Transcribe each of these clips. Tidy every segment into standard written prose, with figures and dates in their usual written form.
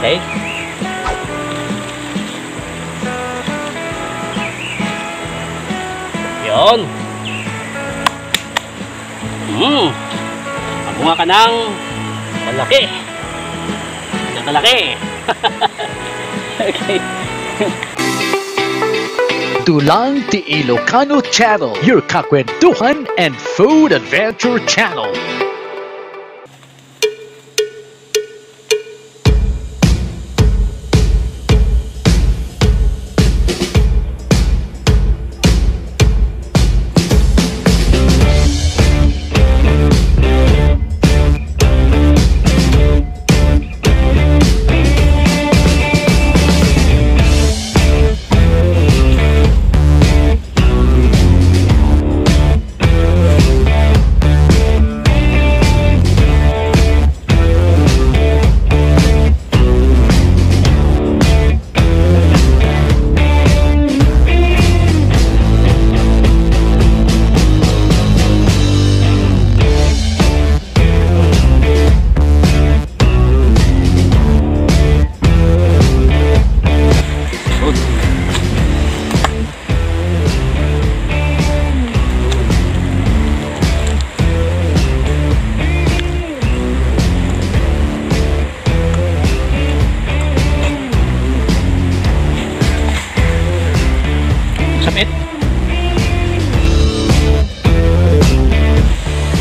Okay. Yun. Magbunga ka ng malaki. Ng kalaki. Okay. Dulang Ti Ilocano Channel, your kakwentuhan and food adventure channel.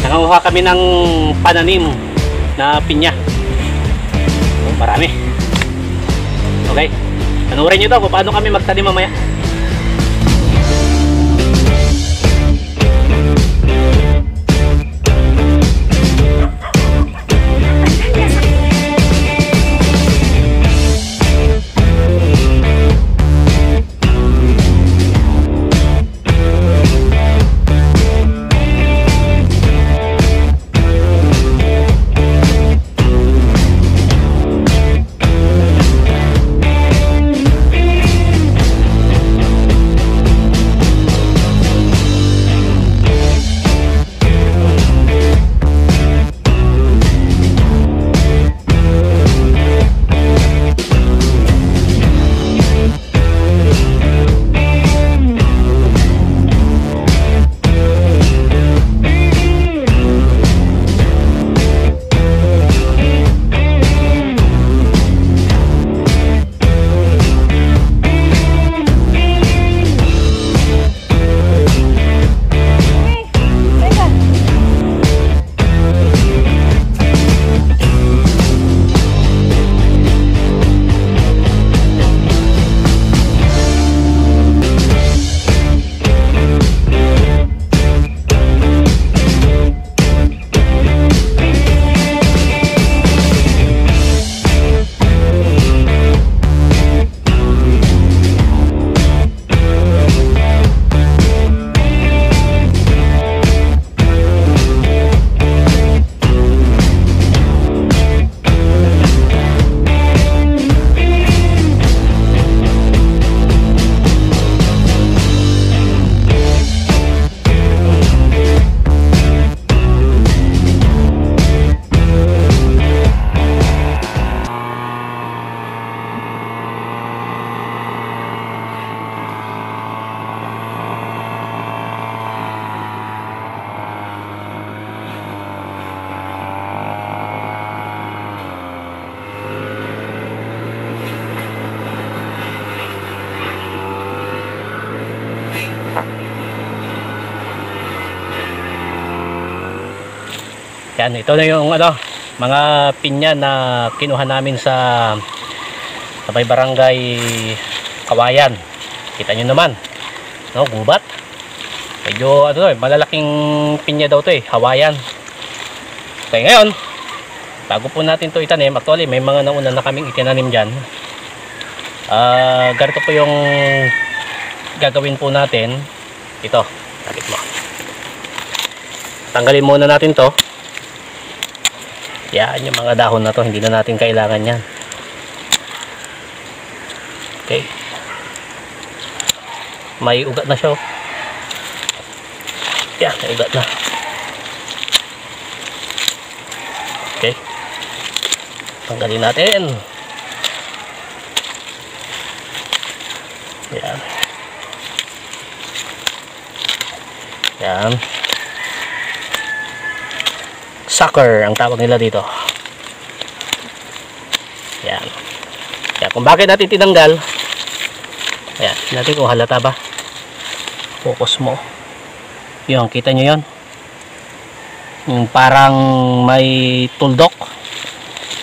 Nanganguha kami ng pananim na pinya. Marami. Okay. Panurin nyo to kung paano kami magtanim mamaya. Yan, ito na yung mga pinya na kinuha namin sa may barangay Kawayan. Kita nyo naman, no, gubat. Medyo malalaking pinya daw to Hawaiian. Okay, ngayon bago po natin to itanim, actually may mga nauna na kaming itinanim dyan. Ganito po yung gagawin po natin. Ito, kapit mo. Tanggalin muna natin to. Yan yung mga dahon na to, hindi na natin kailangan yan. Okay. May ugat na siya. Yan, may ugat na. Okay. Tanggalin natin. Yan. Yan. Sucker ang tawag nila dito. Yan. Yan. Kung bakit natin tinanggal, ayan, natin kung halata ba. Focus mo. Yun, kita nyo yun. Yung parang may tuldok.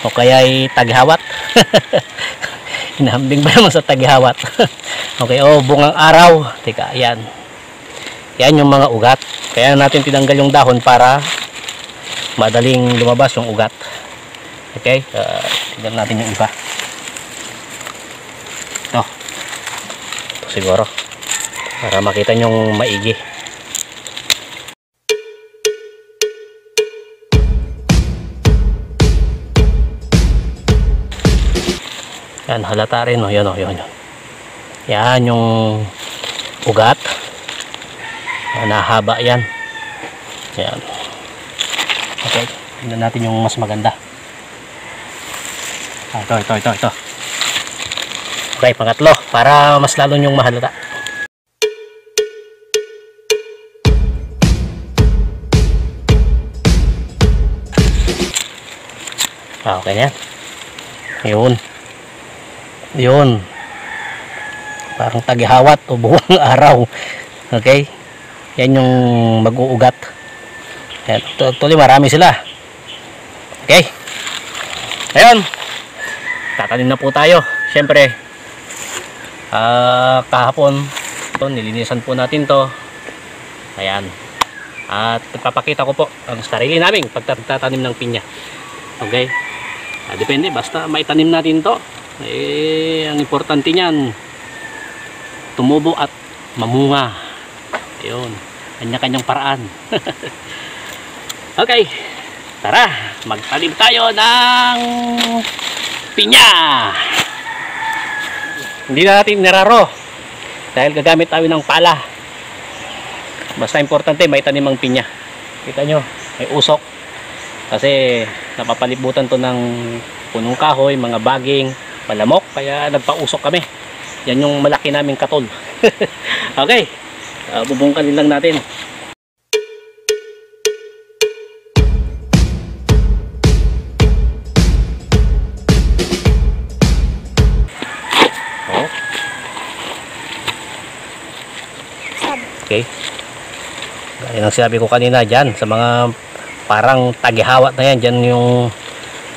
O kaya ay taghawat. Hinahambing ba naman sa taghawat? Okay, oh, bungang araw. Teka, yan. Yan yung mga ugat. Kaya natin tinanggal yung dahon para madaling lumabas yung ugat. Okay, tignan natin yung iba. Ito siguro para makita nyong maigi. Yan, halata rin, oh. Yan, oh, yun. Yan yung ugat. Nahaba yan. Yan. Okay, tignan natin yung mas maganda. Ito. Okay, pangatlo, para mas lalo nyong mahalata. Okay na yan. Yun. Parang taghawat o buwang araw. Okay? Yan yung mag-uugat. Yan. Tuloy, marami sila. Okay? Ngayon, tatanim na po tayo. Siyempre, kahapon, nilinisan po natin to. Ayan. At papakita ko po ang sarili naming pagtatanim ng pinya. Okay? Depende, basta maitanim natin to. Ang importante niyan, tumubo at mamunga. Ayun, kanya-kanyang paraan. Okay, tara, magtanim tayo ng pinya. Hindi na natin niraro dahil gagamit tayo ng pala. Basta importante, may tanim ang pinya. Kita nyo, may usok. Kasi napapalibutan to ng punong kahoy, mga baging, malamok, kaya nagpausok kami. Yan yung malaki naming katol. Okay, bubungkalin lang natin. Okay, gaya ng sinabi ko kanina dyan, sa mga parang taghawat na yan, dyan yung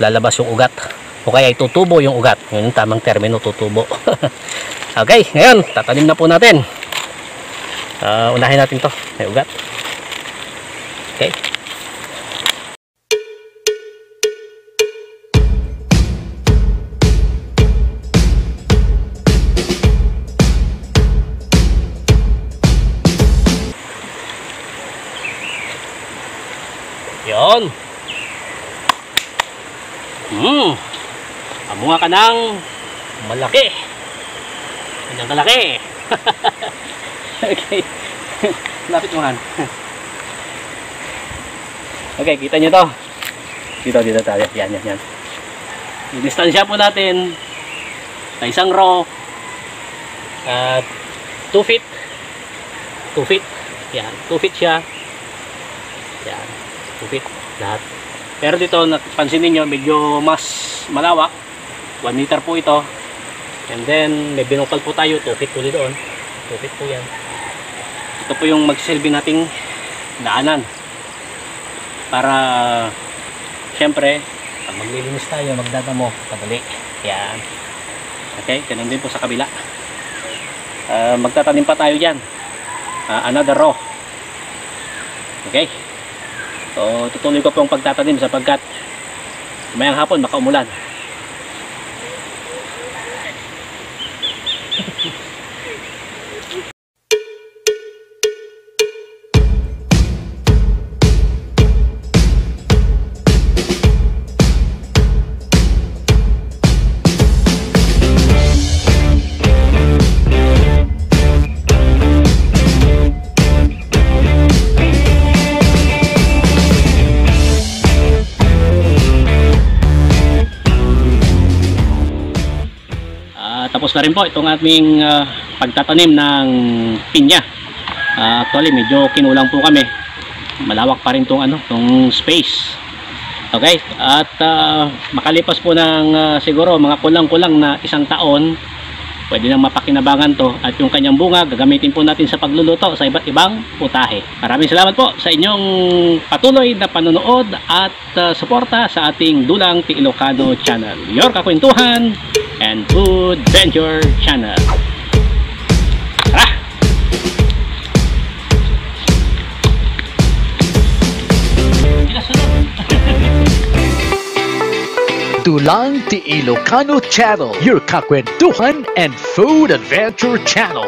lalabas yung ugat. O kaya itutubo yung ugat. Yun yung tamang termino, tutubo. Okay, ngayon, tatanim na po natin. Unahin natin to, may ugat. Okay. Yun. Amunga ka ng malaki. Kanyang kalaki. Okay. Lapit mo han. Okay, kita nyo to. Dito tayo. Yan. Yung distansya po natin na isang row at 2 feet. 2 feet. Yan, 2 feet siya. Yan, 2 feet lahat. Pero dito, napansin niyo medyo mas malawak. 1 meter po ito. And then, may binungkal po tayo. 2 feet ulit doon. 2 feet po yan. Ito po yung magsilbi nating daanan. Para, syempre, pag maglilinis tayo, magdadamo, kadali. Yan. Okay, ganun din po sa kabila. Magtatanim pa tayo dyan. Another row. Okay. So, tutuloy ko pong pagtatanim sapagkat mayang hapon baka umulan. Tapos na rin po itong aming pagtatanim ng pinya. Actually medyo kinulang po kami, malawak pa rin tong space. Okay, at makalipas po ng siguro mga kulang-kulang na 1 taon, pwede nang mapakinabangan to, at yung kanyang bunga gagamitin po natin sa pagluluto sa iba't ibang putahe. Maraming salamat po sa inyong patuloy na panonood at suporta sa ating Dulang T. Ilocano channel, your kakwentuhan and food venture channel. Tara! Dulang T. Ilocano Channel, your kakwentuhan and food adventure channel.